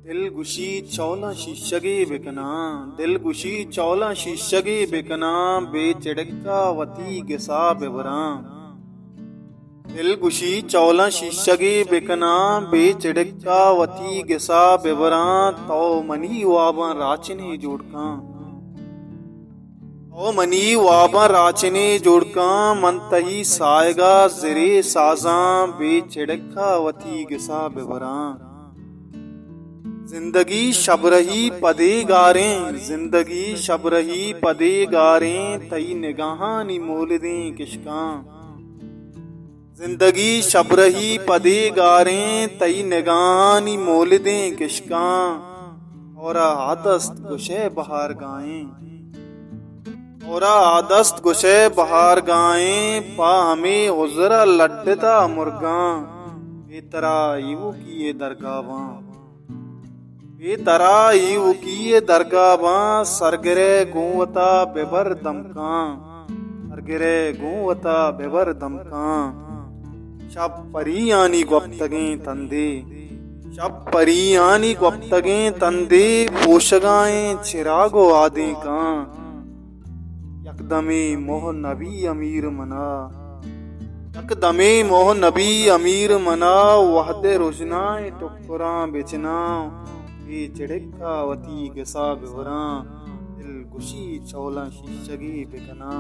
दिलगुशी चौला शीशगे बिकना, दिलगुशी चौला शीशगे बिकना, बेचिड़कावती गिसा बिवरा। दिलगुशी चौला शीशगे बिकना, बेचिड़कावती गिसा बिवरा। तो मनी वाबा राचने जोड़का, तो मनी वाबा राचने जोड़का, मन तही साएगा जिरे साजा, बेचिड़कावती गिसा बिवरा। जिंदगी शब रही पदे गारें, जिंदगी शब रही पदे गारें, तई निगाहानी मोल दें किशका। जिंदगी शब रही पदे गारें, तई निगाहानी मोल दें किशका। और आदस्त गुशे बहार गाएं, और आदस्त गुशे बहार गाएं, पा हमें उजरा लड्डता मुर्गा, बेतरा यू की ये दरगावा। बेतरा यू की ये दरगावा, सरगरे गुवता बेबर दमका, सरगरे गुवता बेबर दमका। शब परियानी गुप्तगे तंदे, शब परियानी गुप्तगे तंदे, पोशगाएं चिरागो आदे का। यकदमे मोह नबी अमीर मना, यकदमे मोह नबी अमीर मना, वहदे रोशनाए टुकरा बेचना, बेचिड़कावती गिसा बिवरा। दिलगुशी चौला शीशगे बिकना,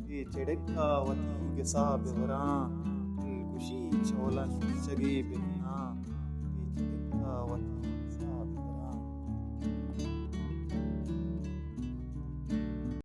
बेचिड़कावती गिसा बिवरा। दिलगुशी चौला शीशगे बिकना, बेचिड़कावती